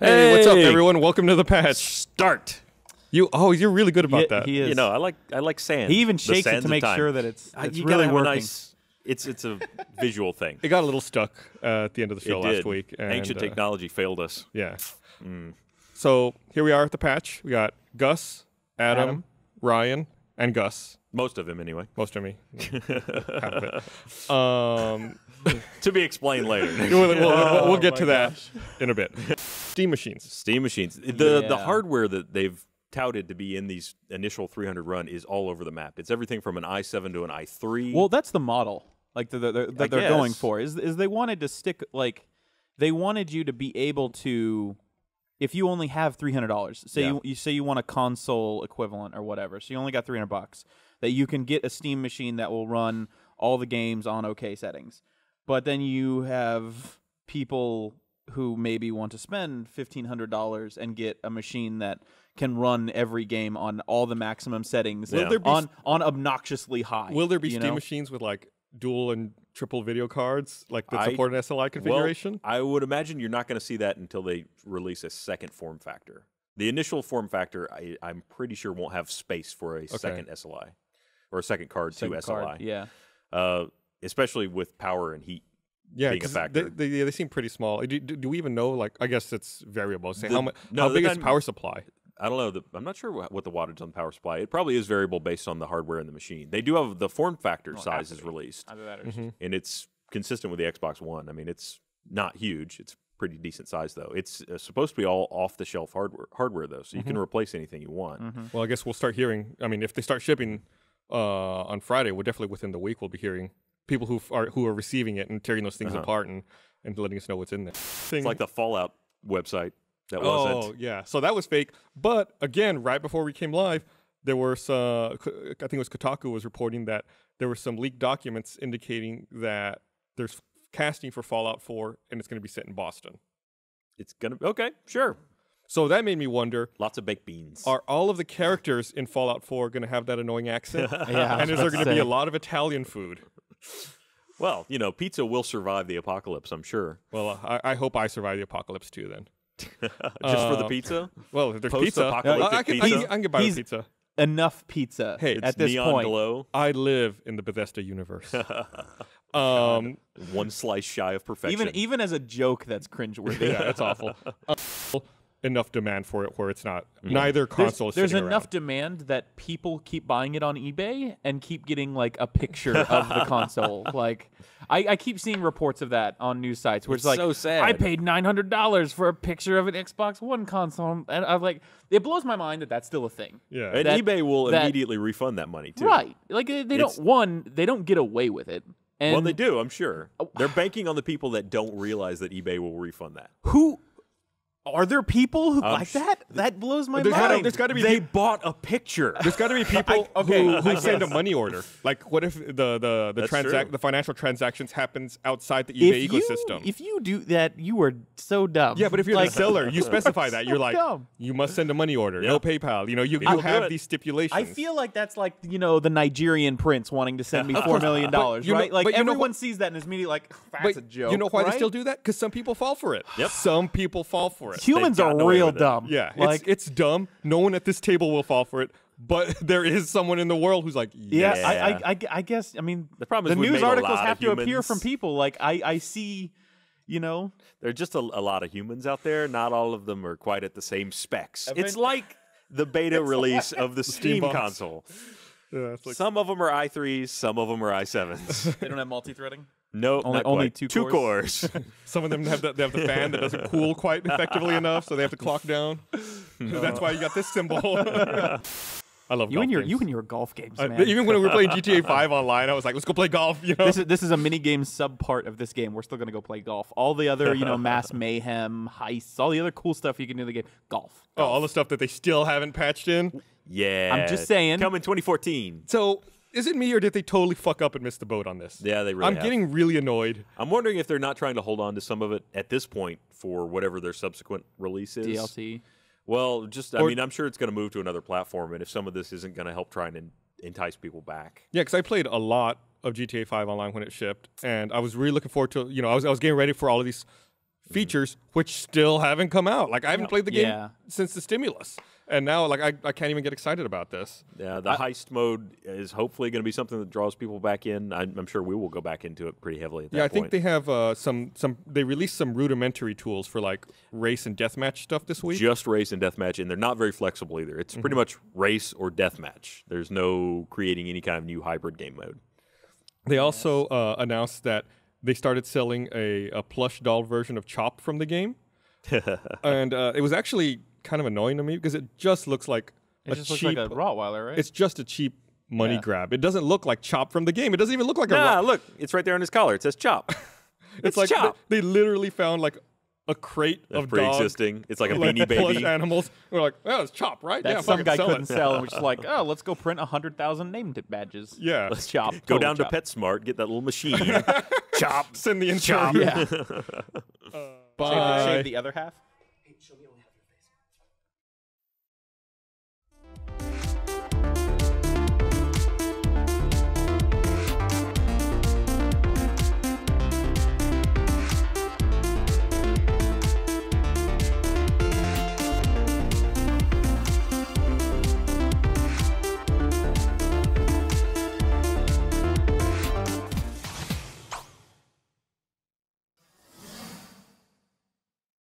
Hey, what's up, everyone? Welcome to the patch. Start. You're really good about that. He is. You know, I like sand. He even shakes it to make sure that it's you really gotta have working. a nice. It's a visual thing. It got a little stuck at the end of the show last week. And, Ancient technology failed us. Yeah. So here we are at the patch. We got Gus, Adam, Ryan, and Gus. Most of him, anyway. Most of me. Half of it. To be explained later. We'll get to that in a bit. Steam machines. Steam machines. The hardware that they've touted to be in these initial 300 run is all over the map. It's everything from an i7 to an i3. Well, that's the model like that they're going for. Is they wanted to stick they wanted you to be able to, if you only have $300, say you want a console equivalent or whatever, so you only got $300, that you can get a Steam machine that will run all the games on okay settings. But then you have people who maybe want to spend $1,500 and get a machine that can run every game on all the maximum settings on obnoxiously high. Will there be Steam machines with like dual and triple video cards like that support an SLI configuration? Well, I would imagine you're not going to see that until they release a second form factor. The initial form factor, I'm pretty sure, won't have space for a second SLI or a second card to SLI. Yeah. Especially with power and heat being a factor. They seem pretty small. Do we even know, like, I guess it's variable. Say how No, big is power supply? I don't know. I'm not sure what the wattage on the power supply. It probably is variable based on the hardware in the machine. They do have the form factor size is released, and it's consistent with the Xbox One. I mean, it's not huge. It's pretty decent size, though. It's supposed to be all off-the-shelf hardware, though, so you can replace anything you want. Well, I guess we'll start hearing. I mean, if they start shipping on Friday, we'll definitely within the week we'll be hearing people who are receiving it and tearing those things apart and letting us know what's in there. It's like the Fallout website that wasn't. Oh, yeah. So that was fake. But again, right before we came live, there were some, I think it was Kotaku was reporting that there were some leaked documents indicating that there's casting for Fallout 4 and it's going to be set in Boston. It's going to, okay, sure. So that made me wonder. Lots of baked beans. Are all of the characters in Fallout 4 going to have that annoying accent? Yeah. And is there going to be a lot of Italian food? Well, you know, pizza will survive the apocalypse, I'm sure. Well, I hope I survive the apocalypse too then. Just for the pizza? Well, if there's pizza, I can get by with pizza. Enough pizza. Hey, at this neon point. glow. I live in the Bethesda universe. One slice shy of perfection. Even as a joke, that's cringeworthy. Yeah, that's awful. Enough demand for it where it's not. Neither console is There's sitting enough around. demand that people keep buying it on eBay and keep getting like a picture of the console. Like I keep seeing reports of that on news sites where it's like, so sad. I paid $900 for a picture of an Xbox One console, and I'm like, it blows my mind that that's still a thing. Yeah, and eBay will immediately refund that money too. Right? Like they don't get away with it. And well, they do. I'm sure they're banking on the people that don't realize that eBay will refund that. Who? Are there people who like that? That blows my mind. There's got to be They bought a picture. There's got to be people who send a money order. Like, what if the financial transactions happens outside the eBay ecosystem? If you do that, you are so dumb. Yeah, but if you're the seller, you specify that. You're like, dumb. You must send a money order. No PayPal. You know, you have these stipulations. I feel like that's like, the Nigerian prince wanting to send me $4 million, right? Like everyone sees that and is immediately like, that's a joke. You know why right? they still do that? Because some people fall for it. Yep. Some people fall for it. Humans are real dumb. Yeah, like it's dumb. No one at this table will fall for it, but there is someone in the world who's like, yes. Yeah, I guess. I mean, the problem is the we news made a articles lot have of to appear humans. from people. Like I see, There are just a lot of humans out there. Not all of them are quite at the same specs. It's like the beta release of the Steam console. Yeah, it's like, Some of them are i3s, some of them are i7s. they don't have multi-threading. No, only two cores. some of them have the fan that doesn't cool quite effectively enough, so they have to clock down. So that's why you got this symbol. I love you golf and your games. you and your golf games, man. Even when we were playing GTA 5 online, I was like, let's go play golf. This is a mini game sub part of this game. We're still gonna go play golf. All the other mass mayhem heists, all the other cool stuff you can do in the game. Golf. Oh, all the stuff that they still haven't patched in. Yeah. I'm just saying. Come in 2014. So is it me or did they totally fuck up and miss the boat on this? Yeah, they really I'm getting really annoyed. I'm wondering if they're not trying to hold on to some of it at this point for whatever their subsequent release is. DLC. Well, I mean, I'm sure it's going to move to another platform, and if some of this isn't going to help try and entice people back. Yeah, because I played a lot of GTA 5 online when it shipped, and I was really looking forward to, I was getting ready for all of these features, which still haven't come out. Like I haven't played the game since the stimulus. And now, like, I can't even get excited about this. Yeah, the heist mode is hopefully going to be something that draws people back in. I'm sure we will go back into it pretty heavily at that point. I think they have they released some rudimentary tools for, like, race and deathmatch stuff this week. Just race and deathmatch, and they're not very flexible either. It's pretty much race or deathmatch. There's no creating any kind of new hybrid game mode. They also announced that they started selling a plush doll version of Chop from the game. And it was actually kind of annoying to me because it just looks like looks like a Rottweiler, right? It's just a cheap money grab. It doesn't look like Chop from the game. It doesn't even look like a look, it's right there on his collar. It says Chop. It's like Chop. They literally found like a crate of pre-existing. It's like a Beanie Baby. Plush animals. We're like, oh, it's Chop, right? That some guy couldn't sell, and we're just like, oh, let's go print 100,000 name badges. Yeah, let's Chop. Go down to PetSmart, get that little machine. Chop. Send the insurance. Yeah. Bye. Shave the other half. Hey, show me